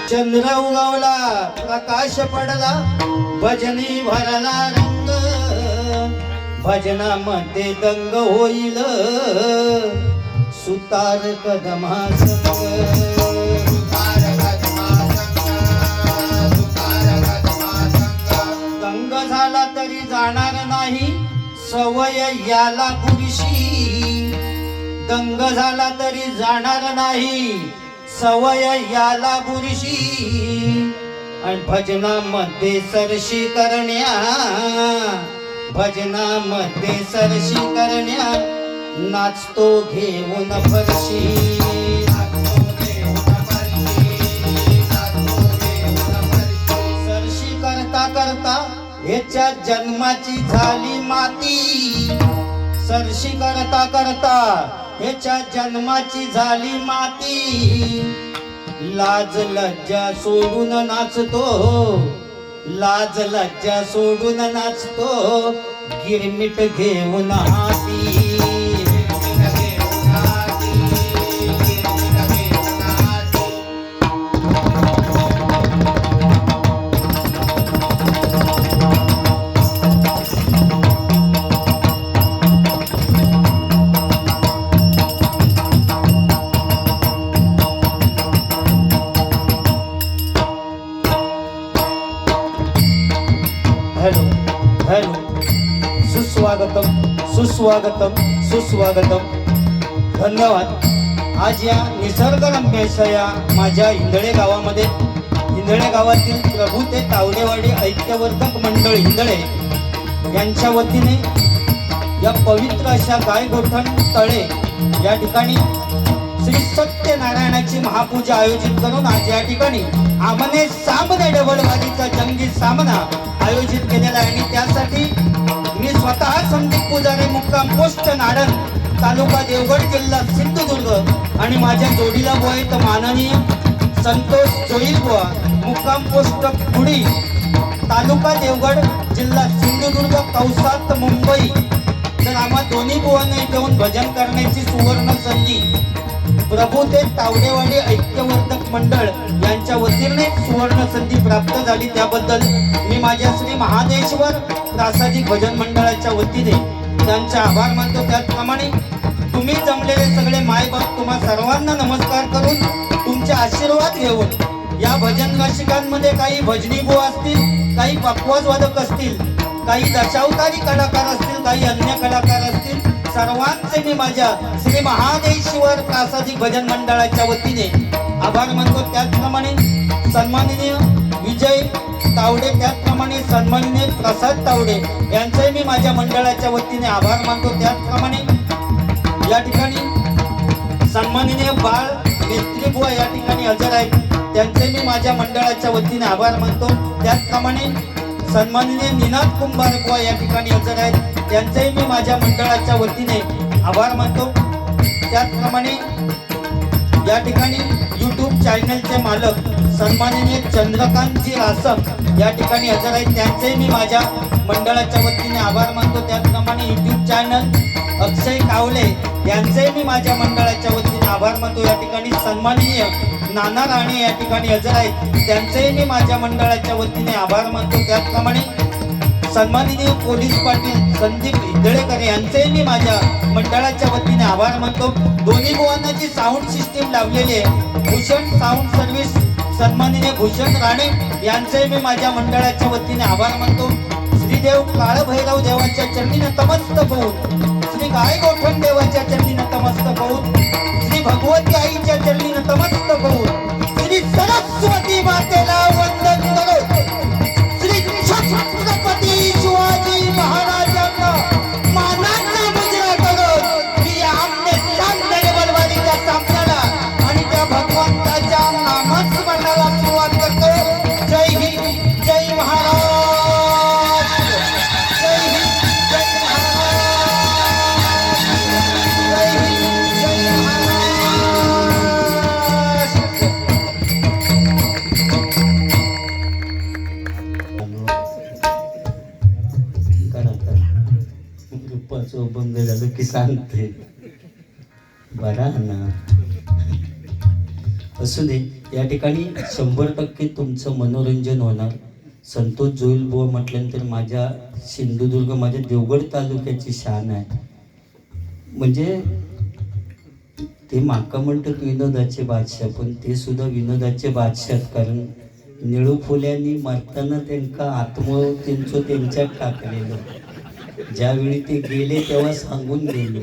चंद्र उगवला प्रकाश पडला भजनी भरला रंग भजनामध्ये दंग होईल सुतार कदमा दंग झाला तरी जाणार नाही सवय याला पुरुषी दंग झाला तरी जाणार नाही सवय याला बुरशी आणि भजनामध्ये सरशी करण्या भजनामध्ये सरशी करण्या नाचतो घेऊन फरशी सरशी करता करता ह्याच्या जन्माची झाली माती सरशी करता करता ह्याच्या जन्माची झाली माती लाज लज्जा सोडून नाचतो लाज लज्जा सोडून नाचतो गिरमिट घेऊन हाती सुस्वागतम सुस्वागतम धन्यवाद। आज या निसर्गरम्य या माझ्या हिंदळे गावामध्ये हिंदळे गावातील प्रभू ते तावडेवाडी ऐक्यवर्धक मंडळ हिंदळे यांच्या वतीने या पवित्र अशा गायगोठण तळे या ठिकाणी श्री सत्यनारायणाची महापूजा आयोजित करून आज या ठिकाणी आमने सामने डबलबाजीचा जंगी सामना आयोजित केलेला आहे आणि त्यासाठी मी स्वतः संदीप पुजारी मुक्काम पोस्ट नाडन तालुका देवगड जिल्हा सिंधुदुर्ग आणि माझ्या जोडीला बुवा आहेत माननीय संतोष जोईल बुवा मुक्काम पोस्ट पुडी तालुका देवगड जिल्हा सिंधुदुर्ग कौसात मुंबई। तर आम्हा दोन्ही बुवांना घेऊन भजन करण्याची सुवर्ण संधी प्रभू ते तावडेवाडी ऐक्यवर्धक मंडळ यांच्या वतीने सुवर्ण संधी प्राप्त झाली त्याबद्दल मी माझ्या श्री महादेश्वर प्रासादिक भजन मंडळाच्या वतीने त्यांचा आभार मानतो। त्याचप्रमाणे तुम्ही जमलेले सगळे मायबाप तुम्हा सर्वांना नमस्कार करून तुमचे आशीर्वाद घेऊन या भजन रसिकांमध्ये काही भजनी बुवा असतील काही पक्वाजवादक असतील काही दशावतारी कलाकार असतील काही अन्य कलाकार असतील सर्वांचे मी माझ्या श्री महादेश्वर प्रासादिक भजन मंडळाच्या वतीने आभार मानतो। त्याचप्रमाणे सन्माननीय विजय तावडे त्याचप्रमाणे सन्माननीय प्रसाद तावडे यांचे मी माझ्या मंडळाच्या वतीने आभार मानतो। त्याचप्रमाणे या ठिकाणी सन्माननीय बाळ मिस्त्री बुवा या ठिकाणी हजर आहेत त्यांचे मी माझ्या मंडळाच्या वतीने आभार मानतो। त्याचप्रमाणे सन्माननीय निनाद कुंभार बुवा या ठिकाणी हजर आहेत त्यांचेही मी माझ्या मंडळाच्या वतीने आभार मानतो। त्याचप्रमाणे या ठिकाणी YouTube चॅनलचे मालक सन्माननीय चंद्रकांतजी आसम या ठिकाणी हजर आहेत त्यांचेही मी माझ्या मंडळाच्या वतीने आभार मानतो। त्याचप्रमाणे YouTube चॅनल अक्षय कावले यांचेही मी माझ्या मंडळाच्या वतीने आभार मानतो। या ठिकाणी सन्माननीय नाना राणे या ठिकाणी हजर आहेत त्यांचेही मी माझ्या मंडळाच्या वतीने आभार मानतो। त्याचप्रमाणे सन्माननीय पोलीस पाटील संदीप हिंदळेकर यांचेही मी माझ्या मंडळाच्या वतीने आभार मानतो। दोन्ही बुवांना जी साऊंड सिस्टीम लावलेली आहे भूषण साऊंड सर्व्हिस सन्माननीय भूषण राणे यांचेही मी माझ्या मंडळाच्या वतीने आभार मानतो। श्रीदेव काळभैरव देवाच्या चरणी नतमस्तक होऊन श्री गायगोठण देवाच्या चरणी नतमस्तक होऊन श्री भगवती आईच्या चरणी नतमस्तक होऊन श्री सरस्वती मातेला वंदन करो श्री छत्रपती शिवाजी महाराजांना मानाचा मुजरा करो मी आमने सामने बलवाडीच्या सामन्याला आणि त्या भगवंताच्या नामस्मरणाला सुरुवात करतो। जय हिंद जय महाराज जय हिंद जय महाराज जय हिंद जय महाराज बंद झालं की सांगते बरा ना असू दे, या ठिकाणी 100% तुमचं मनोरंजन होणार. संतोष जोईल बुवा म्हटल्यानंतर माझ्या सिंधुदुर्ग, माझ्या देवगड तालुक्याची शान आहे. म्हणजे ते माका म्हणतात विनोदाचे बादशाह, पण ते सुद्धा विनोदाचे बादशाह. कारण निळू फुल्यांनी मरताना त्यांना आत्म त्यांच्यात टाकलेलं. ज्यावेळी ते गेले तेव्हा सांगून गेले,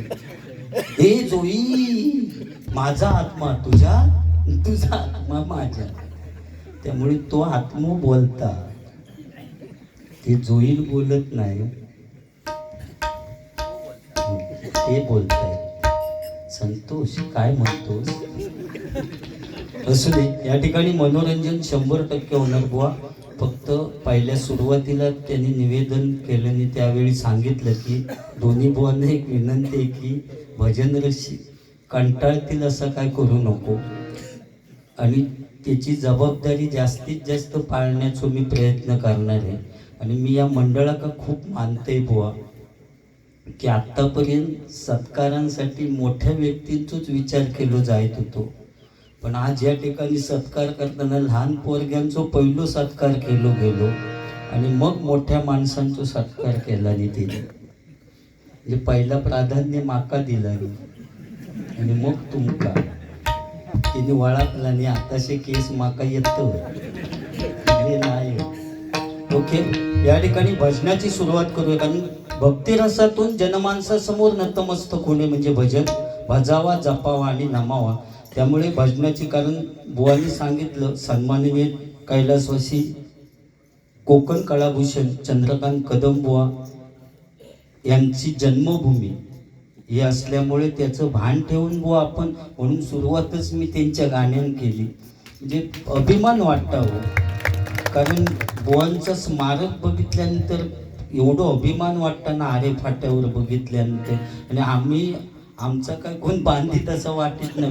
हे जोई माझा आत्मा तुझ्या, तुझा आत्मा माझ्या. त्यामुळे तो आत्मा बोलता, ते जोईल बोलत नाही, ते बोलताय. संतोष काय म्हणतोस? असू दे, या ठिकाणी मनोरंजन 100% होणार बुवा. फक्त पहिल्या सुरुवातीला त्यांनी निवेदन केलं आणि त्यावेळी सांगितलं की दोन्ही बुवांना एक विनंती आहे की भजन रसिक कंटाळतील असं काय करू नको, आणि त्याची जबाबदारी जास्तीत जास्त पाळण्याचा मी प्रयत्न करणार आहे. आणि मी या मंडळाला खूप मानते बुवा, की आत्तापर्यंत सत्कारांसाठी मोठ्या व्यक्तींचाच विचार केलो जायत होतो, पण आज या ठिकाणी सत्कार करताना लहान पोरग्यांचा पहिलो सत्कार केलो गेलो आणि मग मोठ्या माणसांचा सत्कार केला नाही तिने. म्हणजे पहिला प्राधान्य माका दिला आणि मग तुमका तिने वळखला आणि आताशे केस माका येतो नाही. ओके, या ठिकाणी भजनाची सुरुवात करूया. कारण भक्तिरसातून जनमानसासमोर नतमस्तक होणे म्हणजे भजन, भजावा, जपावा आणि नमावा. त्यामुळे भजनाची, कारण बुवांनी सांगितलं, सन्माननीय कैलासवासी कोकण कलाभूषण चंद्रकांत कदम बुवा यांची जन्मभूमी हे असल्यामुळे त्याचं भान ठेवून बुवा आपण, म्हणून सुरुवातच मी त्यांच्या गाण्यान केली. म्हणजे अभिमान वाटावं, कारण बुवांचं स्मारक बघितल्यानंतर एवढं अभिमान वाटताना आरे फाट्यावर बघितल्यानंतर. आणि आम्ही आमचा काय कोण बांधित असं वाटत नाही,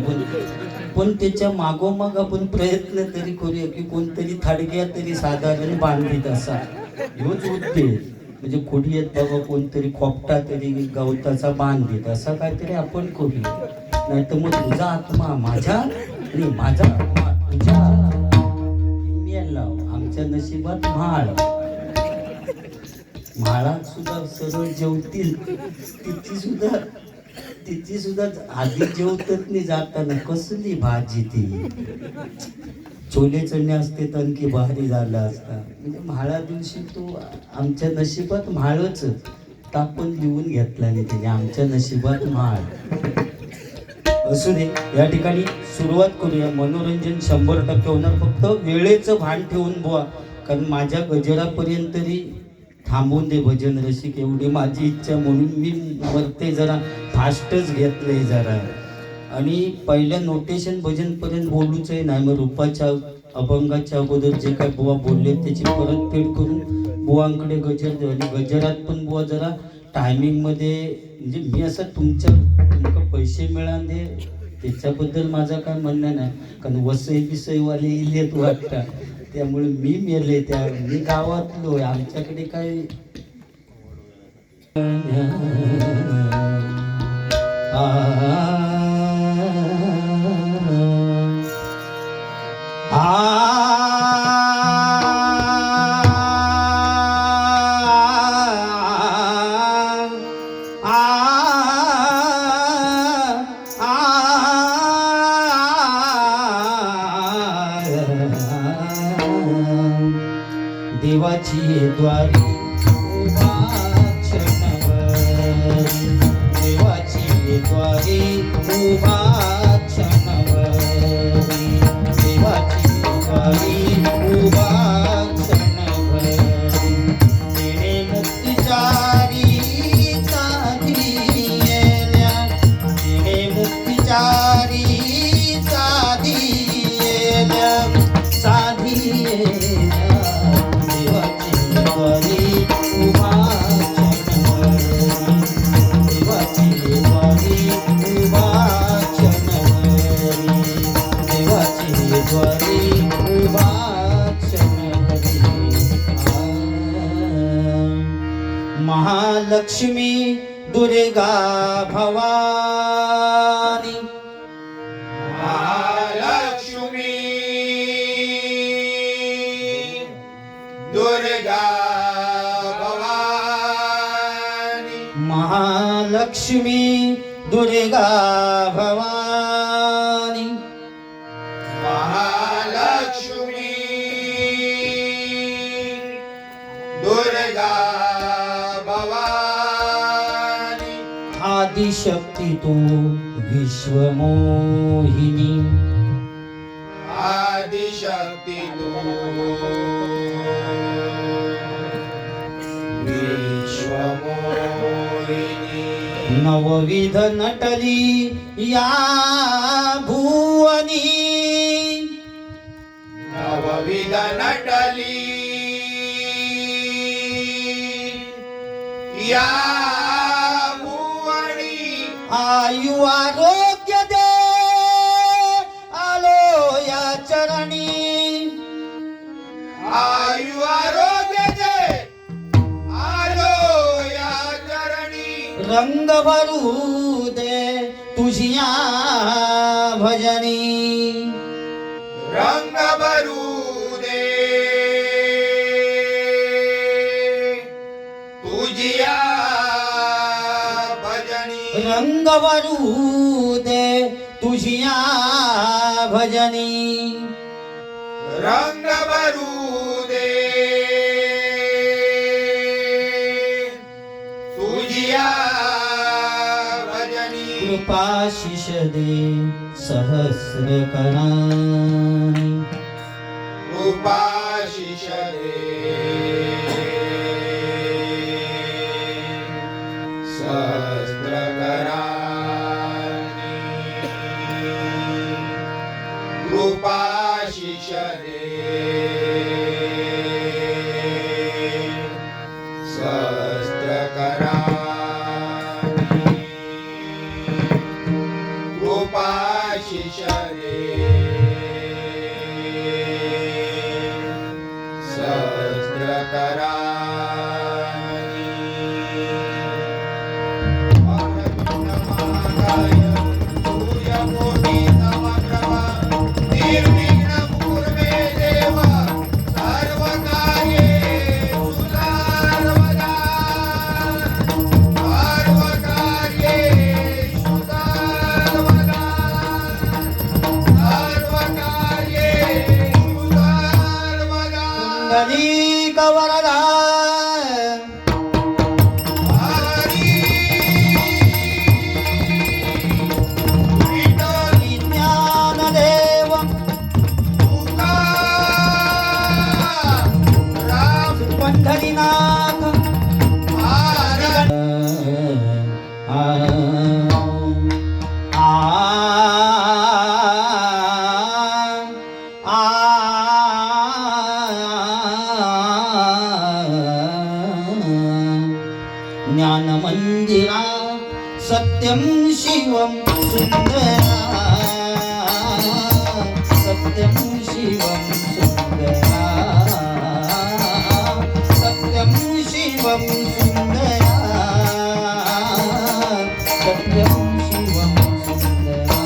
पण त्याच्या मागोमाग आपण प्रयत्न तरी करूया की कोणतरी थडग्या तरी साधारण बांधित असा, ह्योच उद्देश. म्हणजे खोडी येत बाबा कोणतरी खोपटा तरी गवताचा बांधित असा काहीतरी आपण करूया. नाही तर मग तुझा आत्मा माझ्या आणि माझा आत्मा तुझ्या, आमच्या नशिबात म्हाळ. म्हाळात सुद्धा सरळ जेवतील, तिची सुद्धा आधी जेवतच नाही जाताना. कसली भाजी ती, छोले चणे असते तर आणखी भारी झाला असता. म्हणजे म्हाळा दिवशी तो आमच्या नशिबात म्हाळच तापण लिहून घेतला नाही तिने, आमच्या नशिबात म्हाळ. असू दे, या ठिकाणी सुरुवात करूया. मनोरंजन 100% होणार, फक्त वेळेचं भान ठेवून बुवा. कारण माझ्या गजरापर्यंत तरी थांबून दे भजन रसिक, एवढी माझी इच्छा. म्हणून मी वरते जरा फास्टच घेतलंय जरा. आणि पहिल्या नोटेशन भजनपर्यंत बोलूच आहे नाही, मग रूपाच्या अभंगाच्या अगोदर जे काय बुवा बोलले त्याची परतफेड करून बुवांकडे गजर दे. आणि गजरात पण बुवा जरा टायमिंगमध्ये, म्हणजे मी असं तुमका पैसे मिळाले त्याच्याबद्दल माझा काय म्हणणं नाही, कारण वसई बिसईवाले इलेत वाटतं, त्यामुळे मी मेले. त्या मी गावातलो, आमच्याकडे काय देवाची द्वारी उभा क्षणभर, देवाची द्वारी उभा क्षणभर, देवाची द्वारी उभा क्षणभर. तिने मुक्तिचारी साधिल्या, तिने मुक्तिचारी साधिल्या, साधिल्या. महालक्ष्मी दुर्गा भवानी, महालक्ष्मी महालक्ष्मी दुर्गा भवानी महालक्ष्मी दुर्गा भवानी आदिशक्ती तू विश्वमोहिनी आदिशक्ती तू विश्वमोहिनी नवविध नटली या भुवनी नवविध नटली या भुवनी आयु आरोग्य दे आलो या चरणी आयु आरोग्य दे आलो या चरणी रंग भरू दे तुझिया भजनी रंग भरू दे तुझिया भजनी रंग भरू दे तुझिया भजनी रंग भरू दे तुझिया भजनी कृपाशिष दे सहस्र कणानी उपाशिष दे सहस्त्रकरानी उपाशिष दे सहस्त्रकरानी उपाशिष दे कुंडली कवरदा ज्ञानदेव पंढरीनाथ ज्ञान मंदिरा सत्यम शिवम सुंदरा सत्यम शिवम सुंदरा सत्यम शिवम सुंदरा सत्यम शिवम सुंदरा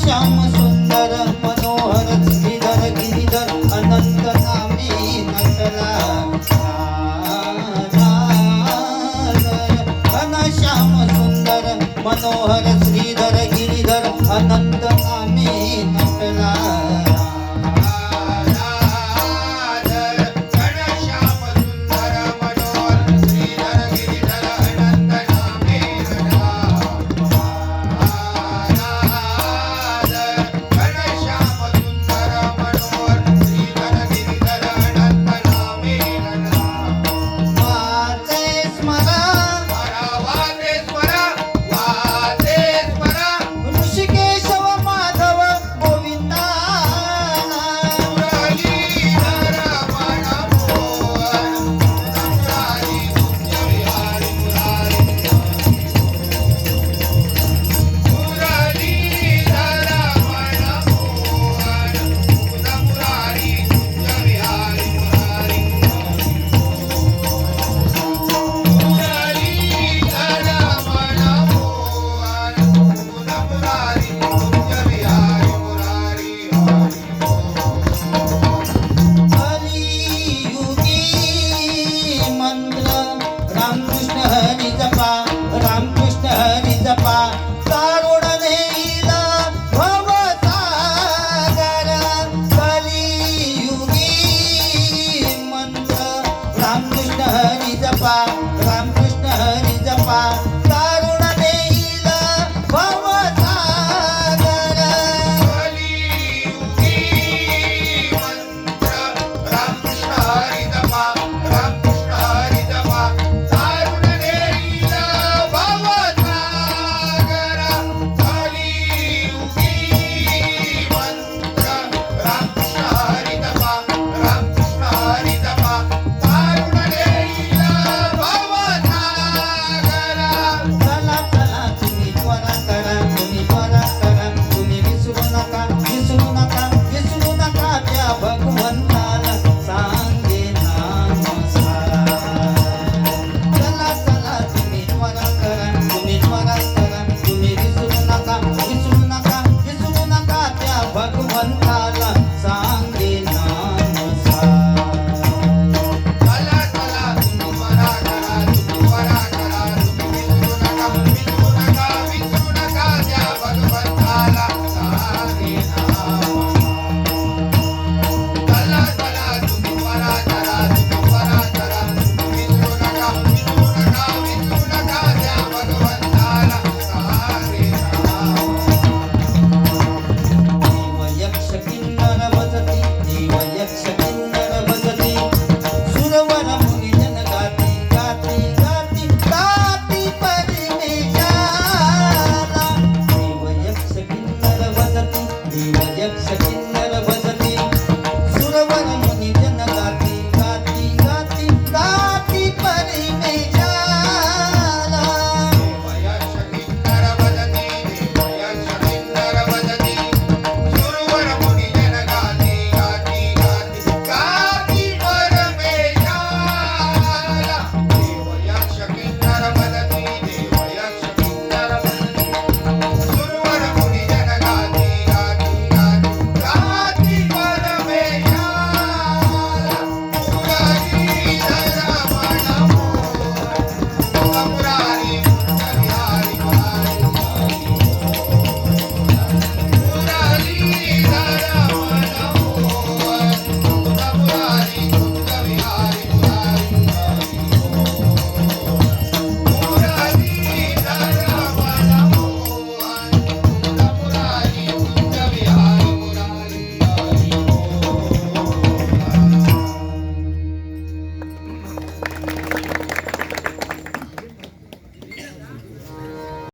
श्याम सुंदर